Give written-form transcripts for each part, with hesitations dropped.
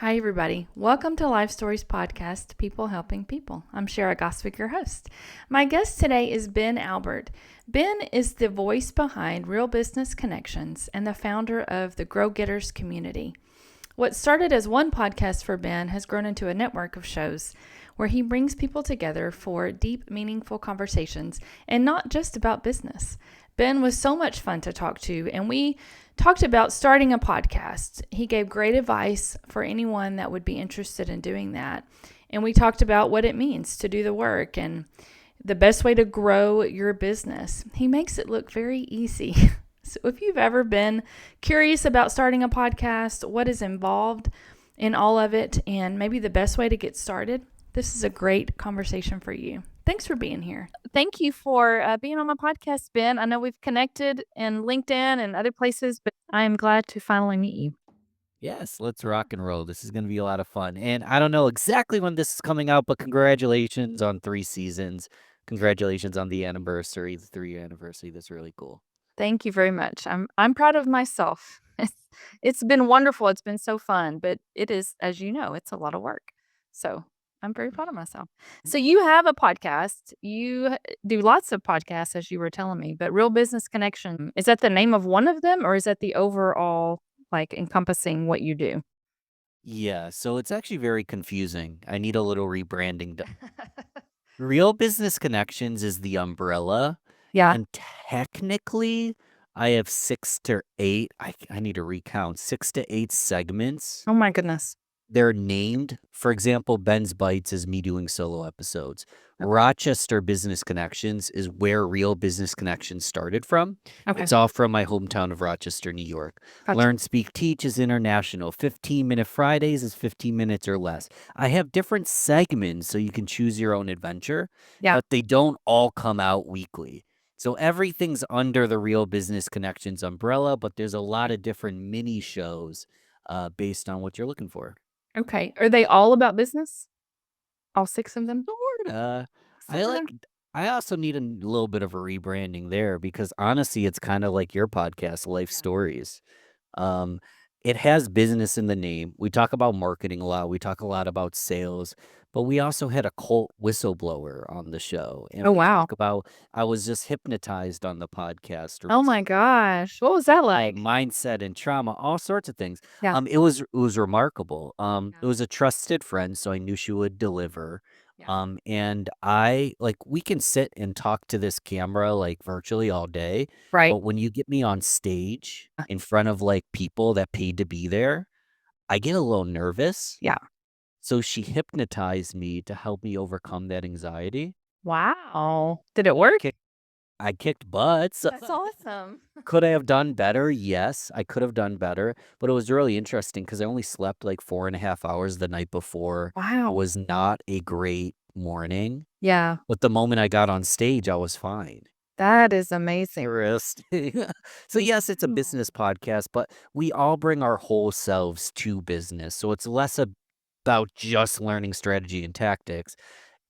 Hi, everybody. Welcome to Life Stories Podcast, People Helping People. I'm Shara Goswick, your host. My guest today is Ben Albert. Ben is the voice behind Real Business Connections and the founder of the Grow Getters community. What started as one podcast for Ben has grown into a network of shows where he brings people together for deep, meaningful conversations and not just about business. Ben was so much fun to talk to, and we talked about starting a podcast. He gave great advice for anyone that would be interested in doing that. And we talked about what it means to do the work and the best way to grow your business. He makes it look very easy. So if you've ever been curious about starting a podcast, what is involved in all of it, and maybe the best way to get started, this is a great conversation for you. Thanks for being here. Thank you for being on my podcast, Ben. I know we've connected in LinkedIn and other places, but I am glad to finally meet you. Yes, let's rock and roll. This is going to be a lot of fun. And I don't know exactly when this is coming out, but congratulations on 3 seasons. Congratulations on the anniversary, the 3-year anniversary. That's really cool. Thank you very much. I'm proud of myself. It's been wonderful. It's been so fun, but it is, as you know, it's a lot of work. So I'm very proud of myself. So you have a podcast. You do lots of podcasts, as you were telling me, but Real Business Connection, is that the name of one of them, or is that the overall, like, encompassing what you do? Yeah, so it's actually very confusing. I need a little rebranding done. Real Business Connections is the umbrella, Yeah. and technically I have 6 to 8, I need to recount, 6 to 8 segments. Oh my goodness. They're named. For example, Ben's Bites is me doing solo episodes. Okay. Rochester Business Connections is where Real Business Connections started from. Okay. It's all from my hometown of Rochester, New York. Gotcha. Learn, Speak, Teach is international. 15-minute Fridays is 15 minutes or less. I have different segments so you can choose your own adventure, Yeah. but they don't all come out weekly. So everything's under the Real Business Connections umbrella, but there's a lot of different mini shows based on what you're looking for. Okay. Are they all about business? All 6 of them? Sorta. I Sorta. like I also need a little bit of a rebranding there because honestly, it's kinda like your podcast, Life Yeah. Stories. Um, it has business in the name. We talk about marketing a lot. We talk a lot about sales, but we also had a cult whistleblower on the show, and Oh, we wow. talk about I was just hypnotized on the podcast Oh my gosh. What was that like? mindset and trauma, all sorts of things. Yeah. It was remarkable. It Yeah. was a trusted friend, so I knew she would deliver. Yeah. And I like we can sit and talk to this camera like virtually all day, Right. but when you get me on stage in front of like people that paid to be there, I get a little nervous. Yeah. So she hypnotized me to help me overcome that anxiety. Wow. Did it work? Kick, I kicked butts. That's awesome. Could I have done better? Yes, I could have done better, but it was really interesting because I only slept like 4.5 hours the night before. It Wow. was not a great morning, Yeah. but the moment I got on stage, I was fine. That is amazing. Interesting. So, yes, it's a Wow. business podcast, but we all bring our whole selves to business. So it's less about just learning strategy and tactics.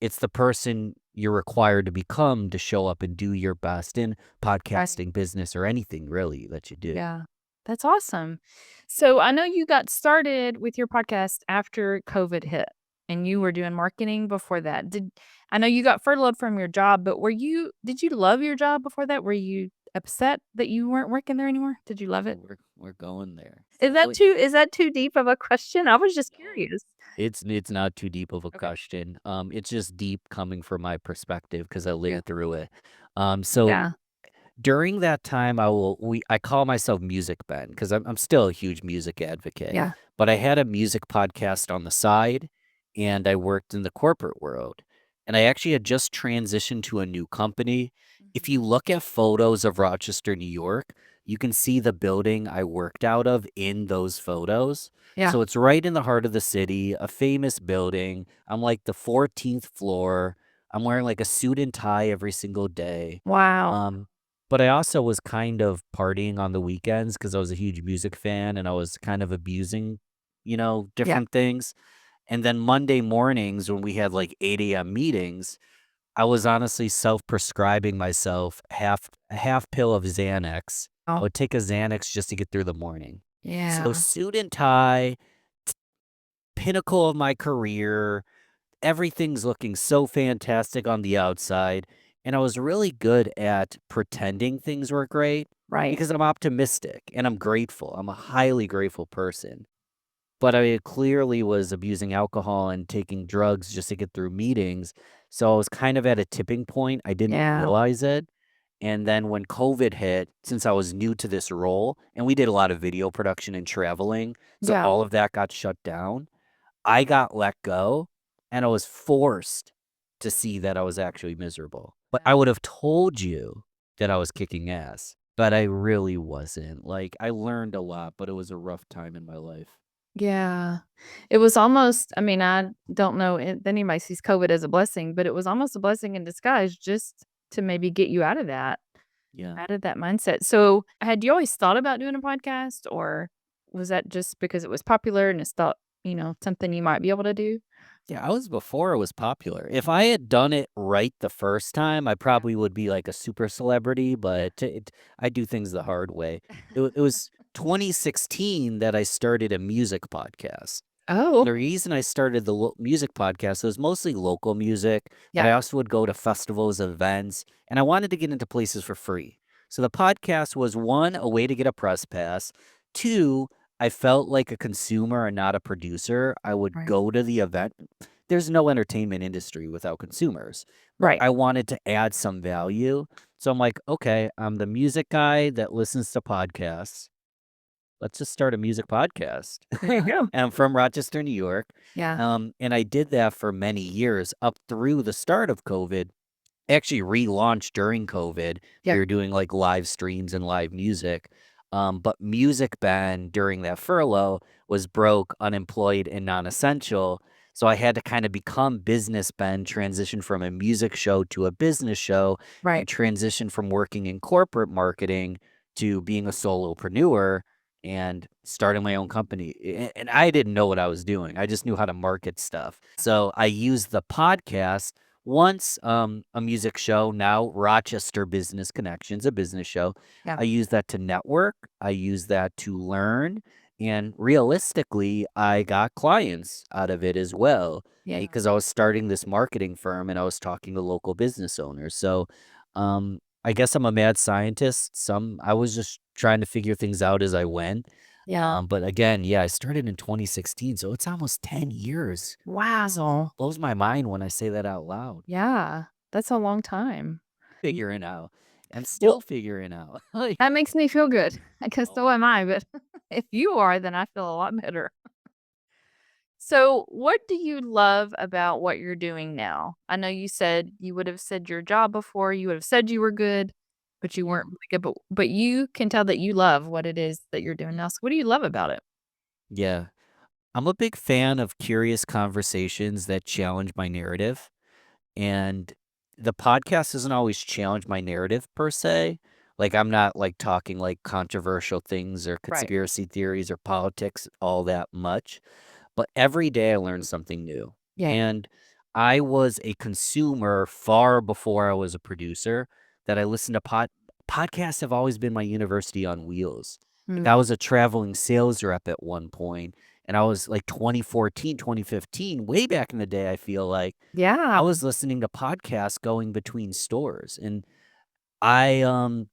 It's the person you're required to become to show up and do your best in Right. podcasting, business, or anything really that you do. Yeah. That's awesome. So I know you got started with your podcast after COVID hit and you were doing marketing before that. I know you got furloughed from your job, but did you love your job before that? Were you upset that you weren't working there anymore? Did you love Oh, it? we're going there. Is that too deep of a question? I was just No, curious. it's not too deep of a Okay. question. It's just deep coming from my perspective because I Yeah. lived through it. So Yeah. during that time, I call myself Music Ben because I'm still a huge music advocate, Yeah. but I had a music podcast on the side, and I worked in the corporate world, and I actually had just transitioned to a new company. If Mhm. you look at photos of Rochester, New York, you can see the building I worked out of in those photos. Yeah. So it's right in the heart of the city, a famous building. I'm like the 14th floor. I'm wearing like a suit and tie every single day. Wow. Um, but I also was kind of partying on the weekends because I was a huge music fan and I was kind of abusing, Yeah. different things. And then Monday mornings when we had like 8 a.m. meetings, I was honestly self-prescribing myself a half pill of Xanax. I Oh, would take a Xanax just to get through the morning. So yeah. suit and tie, pinnacle of my career. Everything's looking so fantastic on the outside, and I was really good at pretending things were great Right. because I'm optimistic and I'm grateful. I'm a highly grateful person. But I clearly was abusing alcohol and taking drugs just to get through meetings. So I was kind of at a tipping point. I didn't Yeah. realize it. And then when COVID hit, since I was new to this role, and we did a lot of video production and traveling, so Yeah. all of that got shut down, I got let go and I was forced to see that I was actually miserable. But I would have told you that I was kicking ass, but I really wasn't. Like, I learned a lot, but it was a rough time in my life. Yeah. It was almost I mean, I don't know if anybody sees COVID as a blessing, but it was almost a blessing in disguise just to maybe get you Yeah. out of that mindset. So, had you always thought about doing a podcast, or was that just because it was popular and it's thought, something you might be able to do? Yeah, I was before it was popular. If I had done it right the first time, I Yeah. probably would be like a super celebrity, but I do things the hard way. It was 2016 that I started a music podcast. Oh, The reason I started the music podcast, it was mostly local music, but yeah, I also would go to festivals, events, and I wanted to get into places for free. So the podcast was one, a way to get a press pass. Two, I felt like a consumer and not a producer. I would right. go to the event. There's no entertainment industry without consumers, but Right. I wanted to add some value. So I'm like, okay, I'm the music guy that listens to podcasts. Let's just start a music podcast. There you go. And I'm from Rochester, New York. Yeah. And I did that for many years up through the start of COVID. Actually relaunched during COVID. Yeah. We were doing like live streams and live music. But music band during that furlough was broke, unemployed, and non-essential. So I had to kind of become business band, transition from a music show to a business show, Right. and transition from working in corporate marketing to being a solopreneur and starting my own company. And I didn't know what I was doing. I just knew how to market stuff. So I used the podcast once, a music show, now Rochester Business Connections, a business show. Yeah. I use that to network. I use that to learn. And realistically, I got clients out of it as well Yeah. because I was starting this marketing firm and I was talking to local business owners. So, I guess I'm a mad scientist. I was just trying to figure things out as I went. Yeah. But again, yeah, I started in 2016, so it's almost 10 years. Wow. Blows my mind when I say that out loud. Yeah. That's a long time. Figuring out. I'm Well, still figuring out. Like, that makes me feel good. I guess oh, so am I, but if you are, then I feel a lot better. So, what do you love about what you're doing now? I know you said you would have said your job before, you would have said you were good, but you weren't yeah. really good, but you can tell that you love what it is that you're doing now. So what do you love about it? Yeah. I'm a big fan of curious conversations that challenge my narrative. And the podcast doesn't always challenge my narrative per se. Like, I'm not like talking like controversial things or Right. conspiracy theories or politics all that much. But every day I learn something new. Yeah. And I was a consumer far before I was a producer that I listened to podcasts have always been my university on wheels. Like, Mm. I was a traveling sales rep at one point, and I was like 2014, 2015, way back in the day, I feel like Yeah. I was listening to podcasts going between stores. And I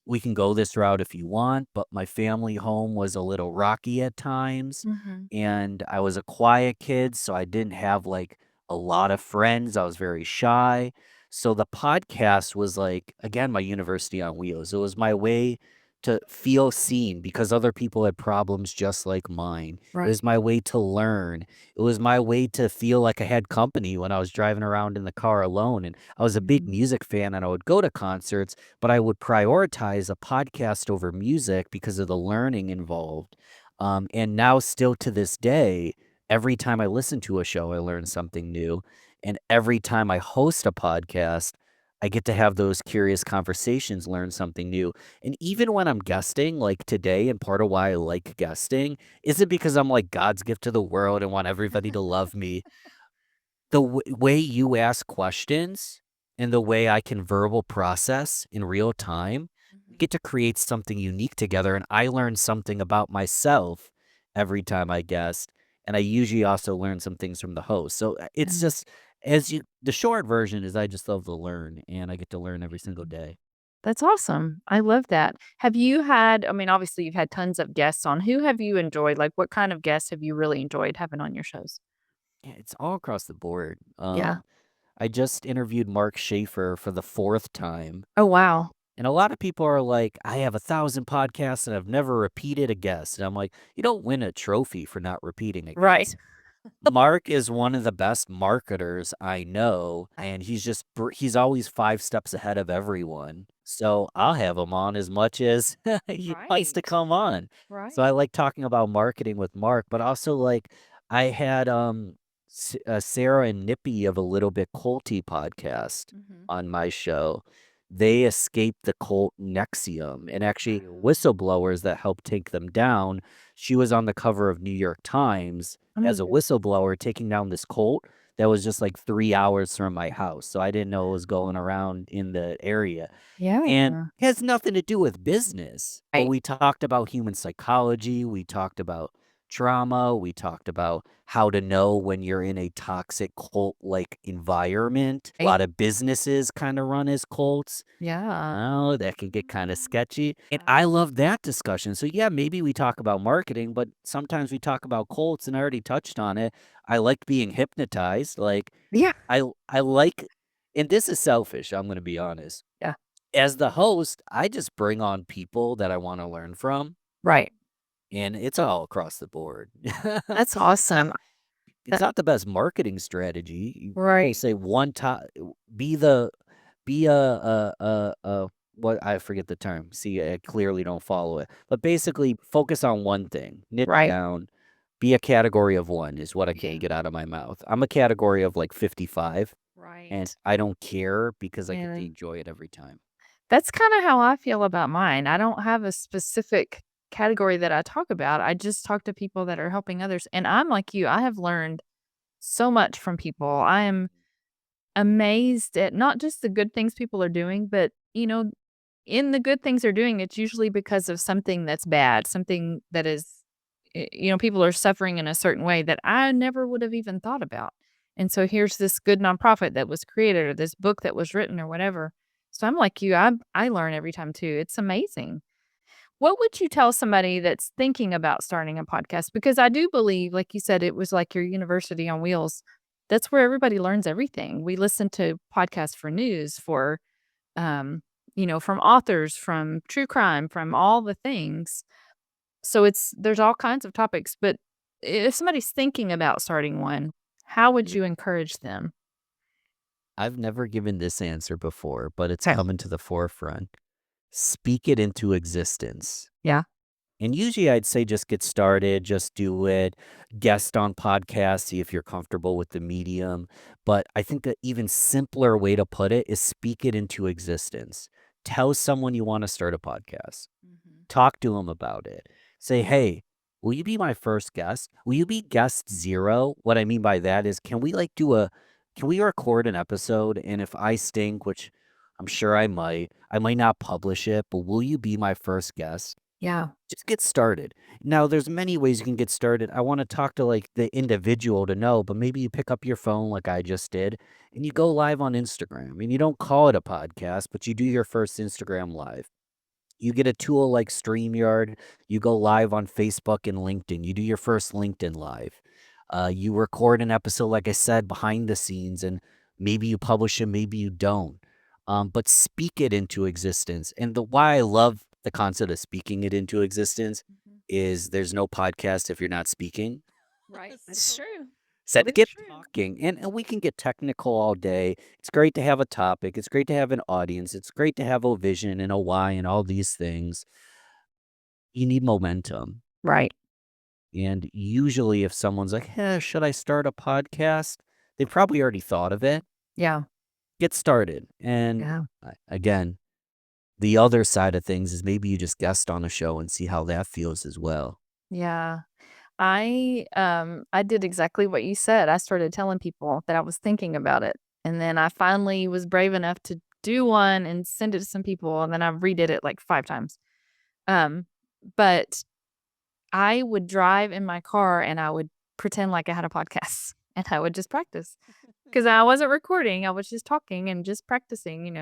we can go this route if you want, but my family home was a little rocky at times, Mhm. and I was a quiet kid, so I didn't have, like, a lot of friends, I was very shy, so the podcast was, like, again, my university on wheels. It was my way to feel seen because other people had problems just like mine. It Right. was my way to learn. It was my way to feel like I had company when I was driving around in the car alone, and I was a big Mhm. music fan, and I would go to concerts, but I would prioritize a podcast over music because of the learning involved. And now, still to this day, every time I listen to a show, I learn something new. And every time I host a podcast, I get to have those curious conversations, learn something new. And even when I'm guesting, like today, and part of why I like guesting isn't because I'm like God's gift to the world and want everybody to love me. The way you ask questions and the way I can verbal process in real time, we Mhm. get to create something unique together, and I learn something about myself every time I guest. and I usually also learn some things from the host. So it's Mm. just the short version is I just love to learn, and I get to learn every single day. That's awesome. I love that. Have you had I mean, obviously, you've had tons of guests on. Who have you enjoyed? Like, what kind of guests have you really enjoyed having on your shows? Yeah, it's all across the board. Yeah. I just interviewed Mark Schaefer for the fourth time. Oh, wow. And a lot of people are like, I have 1,000 podcasts and I've never repeated a guest. And I'm like, you don't win a trophy for not repeating a Right. guest. Mark is one of the best marketers I know, and he's always 5 steps ahead of everyone. So I'll have him on as much as he wants to Right. come on. So I Right. like talking about marketing with Mark, but also like I had Sarah and Nippy of a Little Bit Culty podcast Mhm. on my show. They escaped the cult Nexium, and actually Oh. whistleblowers that helped take them down. She was on the cover of New York Times as a Amazing. whistleblower taking down this cult that was just like 3 hours from my house, so I didn't know it was going around in the area, Yeah. and it has nothing to do with business, but Right. we talked about human psychology, we talked about trauma, we talked about how to know when you're in a toxic cult-like environment. A Right. lot of businesses kinda run as cults. Yeah. Oh, that can get kinda sketchy, and Yeah. I love that discussion. So, yeah, maybe we talk about marketing, but sometimes we talk about cults, and I already touched on it. I like being hypnotized, like, Yeah. I like and this is selfish, I'm gonna be honest. Yeah. As the host, I just bring on people that I wanna learn from, Right. and it's all across the board. That's awesome. It's That not the best marketing strategy. People right. say one top be the be what I forget the term. See, I clearly don't follow it. But basically focus on one thing. Niche Right. down. Be a category of one is what I can't Yeah. get out of my mouth. I'm a category of like 55 and Right. I don't care because I get to Yeah. enjoy it every time. That's kinda how I feel about mine. I don't have a specific category that I talk about. I just talk to people that are helping others, and I'm like you. I have learned so much from people. I am amazed at not just the good things people are doing, but, in the good things they're doing, it's usually because of something that's bad, something that is people are suffering in a certain way that I never would have even thought about. And so here's this good nonprofit that was created or this book that was written or whatever. So I'm like you, I learn every time too. It's amazing. What would you tell somebody that's thinking about starting a podcast? Because I do believe, like you said, it was like your university on wheels. That's where everybody learns everything. We listen to podcasts for news, for from authors, from true crime, from all the things. So there's all kinds of topics. But if somebody's thinking about starting one, how would Yeah. you encourage them? I've never given this answer before, but it's Okay. coming to the forefront. Speak it into existence. Yeah. And usually I'd say just get started, just do it, guest on podcasts, see if you're comfortable with the medium. But I think the even simpler way to put it is speak it into existence. Tell someone you want to start a podcast. Mhm. Talk to them about it. Say, hey, will you be my first guest? Will you be guest zero? What I mean by that is, can we record an episode? And if I stink, which I'm sure I might not publish it, but will you be my first guest? Yeah. Just get started. Now, there's many ways you can get started. I wanna talk to, like, the individual to know, but maybe you pick up your phone like I just did, and you go live on Instagram, and you don't call it a podcast, but you do your first Instagram live. You get a tool like StreamYard, you go live on Facebook and LinkedIn, you do your first LinkedIn live. You record an episode, like I said, behind the scenes, and maybe you publish it, maybe you don't. But speak it into existence. And the why I love the concept of speaking it into existence Mhm. is there's no podcast if you're not speaking. Right. That's true. So That is get true. talking, and we can get technical all day. It's great to have a topic. It's great to have an audience. It's great to have a vision and a why and all these things. You need momentum. Right. And usually, if someone's like, hey, should I start a podcast? They probably already thought of it. Yeah. Get started. And Yeah. again, the other side of things is maybe you just guest on a show and see how that feels as well. Yeah. I did exactly what you said. I started telling people that I was thinking about it, and then I finally was brave enough to do one and send it to some people, and then I redid it like 5 times. Um, but I would drive in my car and I would pretend like I had a podcast and I would just practice because I wasn't recording. I was just talking and just practicing.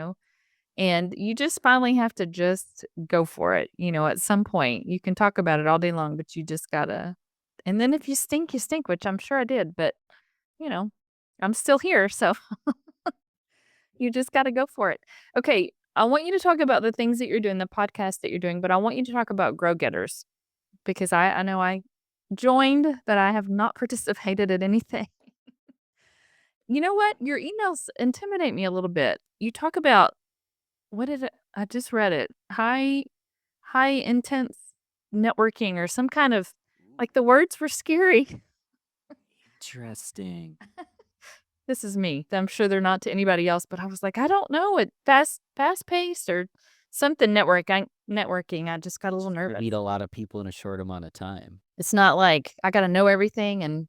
And you just finally have to just go for it. At some point, you can talk about it all day long, but you just gotta. And then if you stink, which I'm sure I did, but, you know, I'm still here. So you just gotta go for it. Okay. I want you to talk about the things that you're doing, the podcast that you're doing, but I want you to talk about Grow Getters because I know I joined, but I have not participated in anything. You know what? Your emails intimidate me a little bit. You talk about what did it I just read it. High intense networking or some kind of like the words were scary. Interesting. This is me. I'm sure they're not to anybody else, but I was like, I don't know, it fast paced or something networking. I just got a little nervous. Meet a lot of people in a short amount of time. It's not like I got to know everything and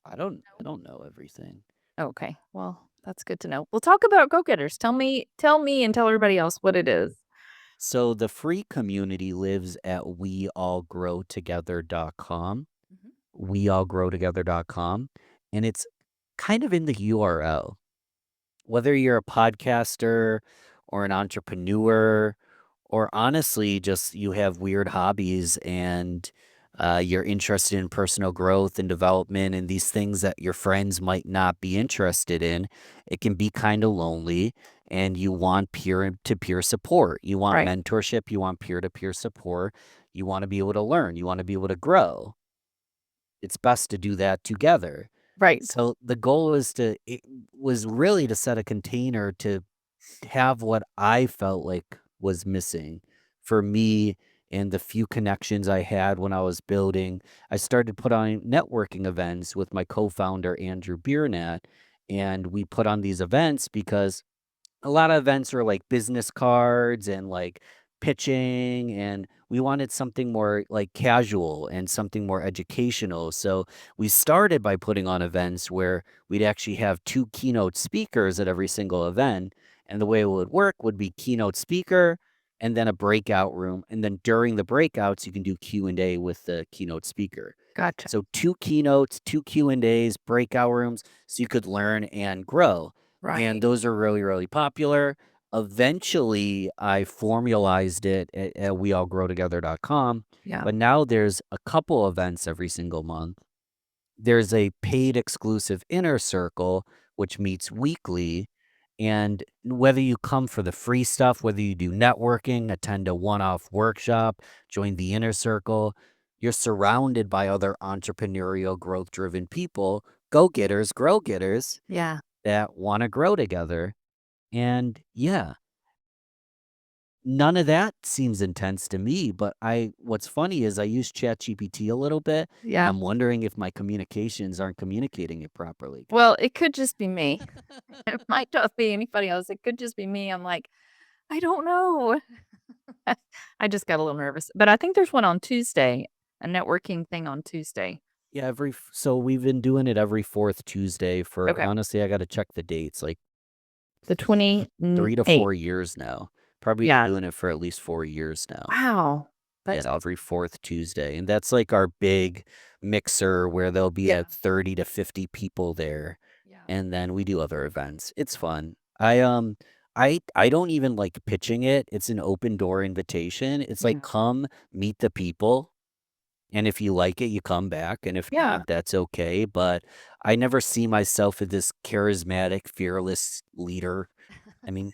I don't know everything. okay. Well, that's good to know. We'll talk about go-getters. Tell me and tell everybody else what it is. So the free community lives at weallgrowtogether.com. Mhm. weallgrowtogether.com, and it's kind of in the URL. Whether you're a podcaster or an entrepreneur, or honestly, just you have weird hobbies and you're interested in personal growth and development and these things that your friends might not be interested in, it can be kind of lonely and you want peer to peer support. You want Right. mentorship, you want peer to peer support, you want to be able to learn, you want to be able to grow. It's best to do that together. Right. So the goal it was really to set a container to have what I felt like was missing for me and the few connections I had when I was building. I started put on networking events with my co-founder Andrew Biernat, and we put on these events because a lot of events are like business cards and like pitching, and we wanted something more like casual and something more educational. So we started by putting on events where we'd actually have two keynote speakers at every single event, and the way it would work would be keynote speaker and then a breakout room, and then during the breakouts you can do Q&A with the keynote speaker. Gotcha. So two keynotes, two Q&As, breakout rooms, so you could learn and grow. And Right. those are really, really popular. Eventually, I formalized it at weallgrowtogether.com, Yeah. but now there's a couple events every single month. There's a paid exclusive inner circle, which meets weekly. And whether you come for the free stuff, whether you do networking, attend a one-off workshop, join the inner circle, you're surrounded by other entrepreneurial, growth-driven people, go-getters, grow-getters Yeah. that wanna grow together. And, yeah, none of that seems intense to me, but what's funny is I use ChatGPT a little bit, and Yeah. I'm wondering if my communications aren't communicating it properly. Well, it could just be me. It might not be anybody else. It could just be me. I'm like, I don't know. I just got a little nervous. But I think there's one on Tuesday, a networking thing on Tuesday. Yeah, so we've been doing it every 4th Tuesday for Okay. honestly, I gotta check the dates, like The 3 to 28th. 4 years now. Probably Yeah. doing it for at least 4 years now. Wow. Yeah, That's every 4th Tuesday, and that's, like, our big mixer where there'll be, yeah. 30 to 50 people there, Yeah. and then we do other events. It's fun. I don't even like pitching it. It's an open door invitation. It's like, Yeah. "Come, meet the people, and if you like it, you come back, and if Yeah. not, that's okay," but I never see myself as this charismatic, fearless leader. I mean,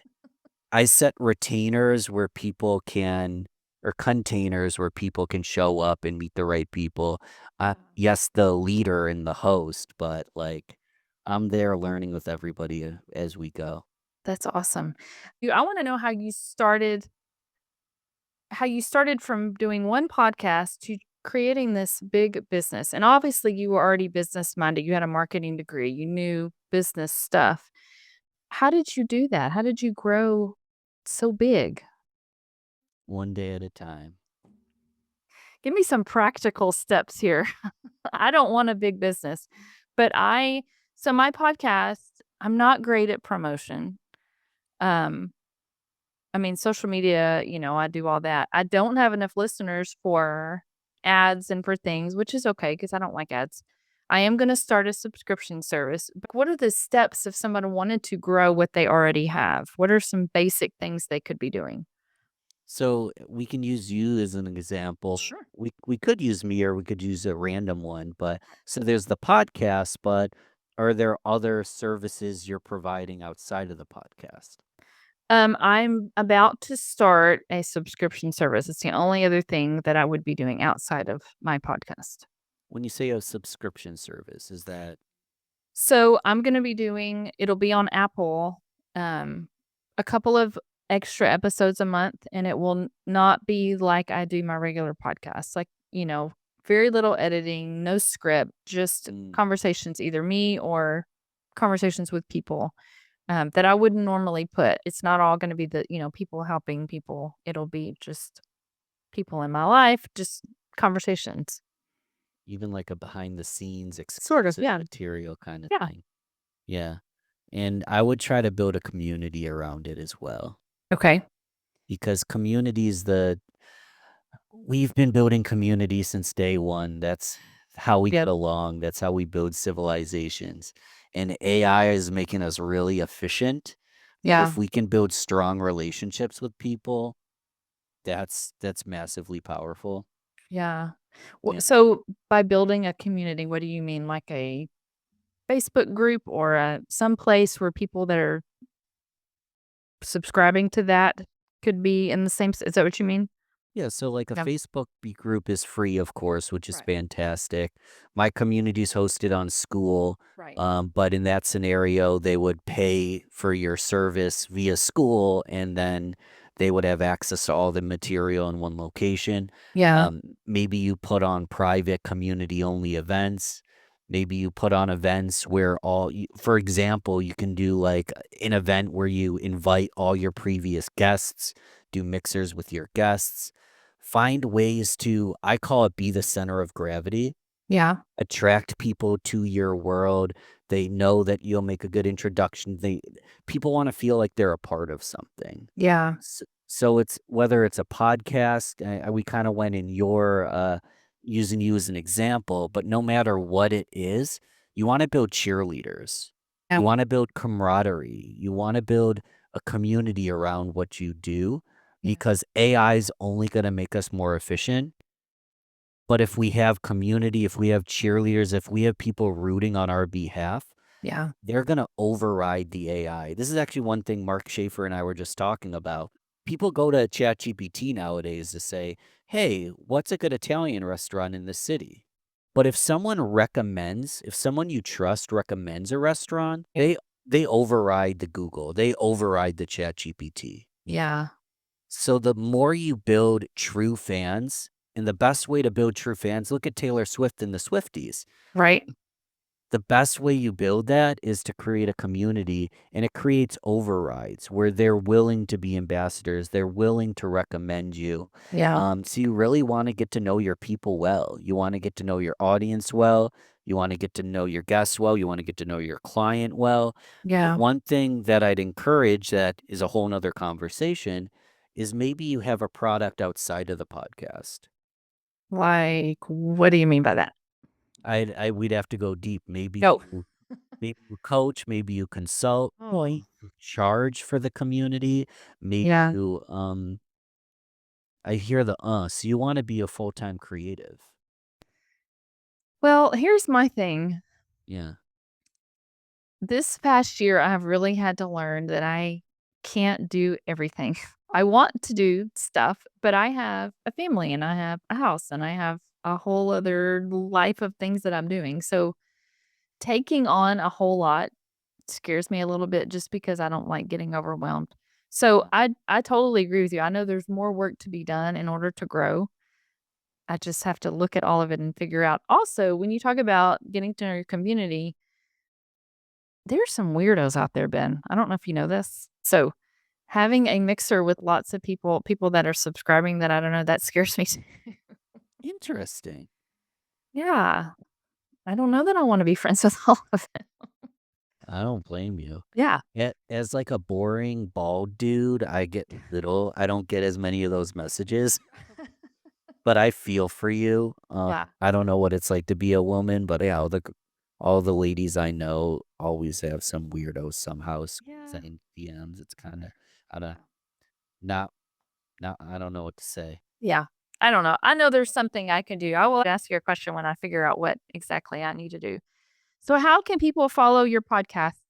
I set retainers where people can or containers where people can show up and meet the right people. Yeah. Yes, the leader and the host, but, like, I'm there learning with everybody as we go. That's awesome. I want to know how you started from doing one podcast to creating this big business. And obviously you were already business minded. You had a marketing degree. You knew business stuff. How did you do that? How did you grow so big? One day at a time. Give me some practical steps here. I don't want a big business, but so my podcast, I'm not great at promotion. Um, I mean, social media, I do all that. I don't have enough listeners for ads and for things, which is okay because I don't like ads. I am going to start a subscription service. But what are the steps if someone wanted to grow what they already have? What are some basic things they could be doing? So we can use you as an example. Sure. We could use me or we could use a random one, but so there's the podcast, but are there other services you're providing outside of the podcast? I'm about to start a subscription service. It's the only other thing that I would be doing outside of my podcast. When you say a subscription service, is that So I'm gonna be doing it'll be on Apple, a couple of extra episodes a month, and it will not be like I do my regular podcast. Like, very little editing, no script, just mm, conversations, either me or conversations with people that I wouldn't normally put. It's not all gonna be people helping people. It'll be just people in my life, just conversations. even like a behind the scenes Sort of, exclusive yeah. material kind of Yeah. thing? Yeah. And I would try to build a community around it as well Okay. because community is the we've been building community since day one. That's how we get Yep. along. That's how we build civilizations. And AI is making us really efficient. Yeah. If we can build strong relationships with people, that's massively powerful. Yeah. Yeah. So by building a community, what do you mean? Like a Facebook group or some place where people that are subscribing to that could be in the same is that what you mean? Yeah, so like a Yeah. Facebook group is free, of course, which is Right. fantastic. My community's hosted on school, Right. but in that scenario, they would pay for your service via school, and then they would have access to all the material in one location. Yeah. Maybe you put on private community-only events. Maybe you put on events where for example, you can do like an event where you invite all your previous guests, do mixers with your guests. Find ways to, I call it, be the center of gravity, Yeah. attract people to your world. They know that you'll make a good introduction. People wanna feel like they're a part of something. Yeah. So it's whether it's a podcast, we kinda went in your, using you as an example, but no matter what it is, you wanna build cheerleaders. Yeah. You wanna build camaraderie. You wanna build a community around what you do Yeah. because AI is only gonna make us more efficient. But if we have community, if we have cheerleaders, if we have people rooting on our behalf, Yeah. they're gonna override the AI. This is actually one thing Mark Schaefer and I were just talking about. People go to ChatGPT nowadays to say, "Hey, what's a good Italian restaurant in the city?" But if someone you trust recommends a restaurant, they override the Google, they override the ChatGPT. Yeah. So the more you build true fans, and the best way to build true fans, look at Taylor Swift and the Swifties. Right. The best way you build that is to create a community, and it creates overrides where they're willing to be ambassadors. They're willing to recommend you. Yeah. So you really want to get to know your people well. You want to get to know your audience well. You want to get to know your guests well. You want to get to know your client well. But Yeah. one thing that I'd encourage that is a whole nother conversation is maybe you have a product outside of the podcast. Like, what do you mean by that? We'd have to go deep. No. Maybe you coach, maybe you consult, Oh. maybe you charge for the community, maybe Yeah. you, I hear so you wanna be a full-time creative. Well, here's my thing. Yeah. This past year, I have really had to learn that I can't do everything. I want to do stuff, but I have a family and I have a house and I have a whole other life of things that I'm doing. So taking on a whole lot scares me a little bit just because I don't like getting overwhelmed. So I totally agree with you. I know there's more work to be done in order to grow. I just have to look at all of it and figure out. Also, when you talk about getting to know your community, there's some weirdos out there, Ben. I don't know if you know this. So, having a mixer with lots of people that are subscribing that I don't know, that scares me. Interesting. Yeah. I don't know that I wanna be friends with all of it. I don't blame you. Yeah. As, like, a boring bald dude, I don't get as many of those messages. but I feel for you. Yeah. I don't know what it's like to be a woman, but yeah, all the ladies I know always have some weirdo somehow Yeah. sending DMs. It's kind of, I don't, not, not, I don't know what to say. Yeah. I don't know. I know there's something I can do. I will ask you a question when I figure out what exactly I need to do. So, how can people follow your podcasts?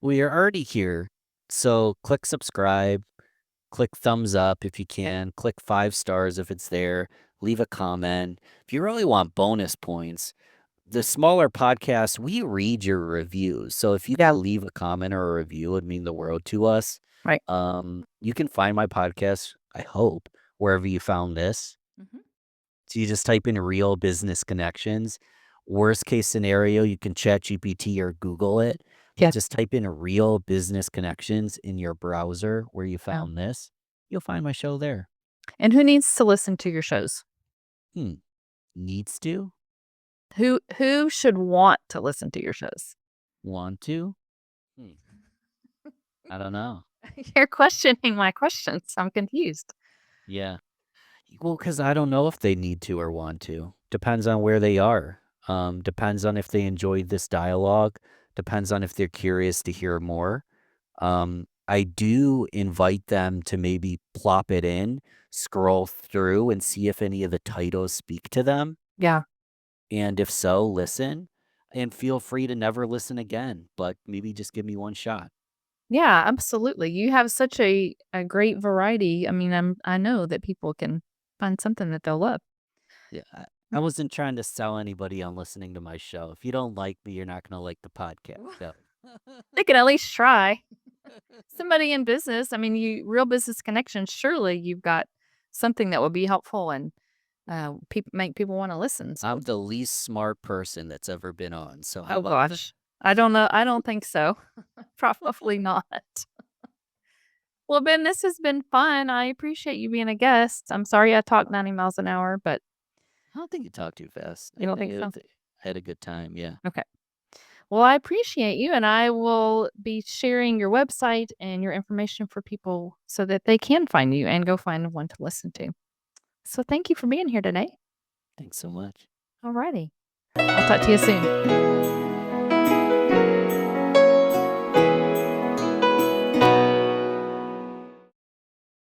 We are already here, so click subscribe, click thumbs up if you can, click 5 stars if it's there, leave a comment. If you really want bonus points, the smaller podcasts, we read your reviews. So if you gotta leave a comment or a review, it'd mean the world to us. Right. You can find my podcast, I hope, wherever you found this. Mhm. So you just type in real business connections. Worst case scenario, you can chat GPT or Google it. Yeah. Just type in real business connections in your browser where you Yeah. found this. You'll find my show there. And who needs to listen to your shows? Hmm. Needs to? Who should want to listen to your shows? Want to? Hmm. I don't know. You're questioning my questions. I'm confused. Yeah. Well, because I don't know if they need to or want to. Depends on where they are. Depends on if they enjoyed this dialogue. Depends on if they're curious to hear more. I do invite them to maybe plop it in, scroll through, and see if any of the titles speak to them. Yeah. And if so, listen. And feel free to never listen again, but maybe just give me one shot. Yeah, absolutely. You have such a great variety. I mean, I know that people can find something that they'll love. Yeah, I wasn't trying to sell anybody on listening to my show. If you don't like me, you're not gonna like the podcast. So. They can at least try. Somebody in business, I mean, you real business connections, surely you've got something that will be helpful and make people want to listen. So, I'm the least smart person that's ever been on. So how oh about gosh, I don't know. I don't think so. Probably not. Well, Ben, this has been fun. I appreciate you being a guest. I'm sorry I talked 90 miles an hour, but I don't think you talk too fast. you don't think so? I had a good time. Yeah. Okay. Well, I appreciate you, and I will be sharing your website and your information for people so that they can find you and go find one to listen to. So, thank you for being here today. Thanks so much. Alrighty. I'll talk to you soon.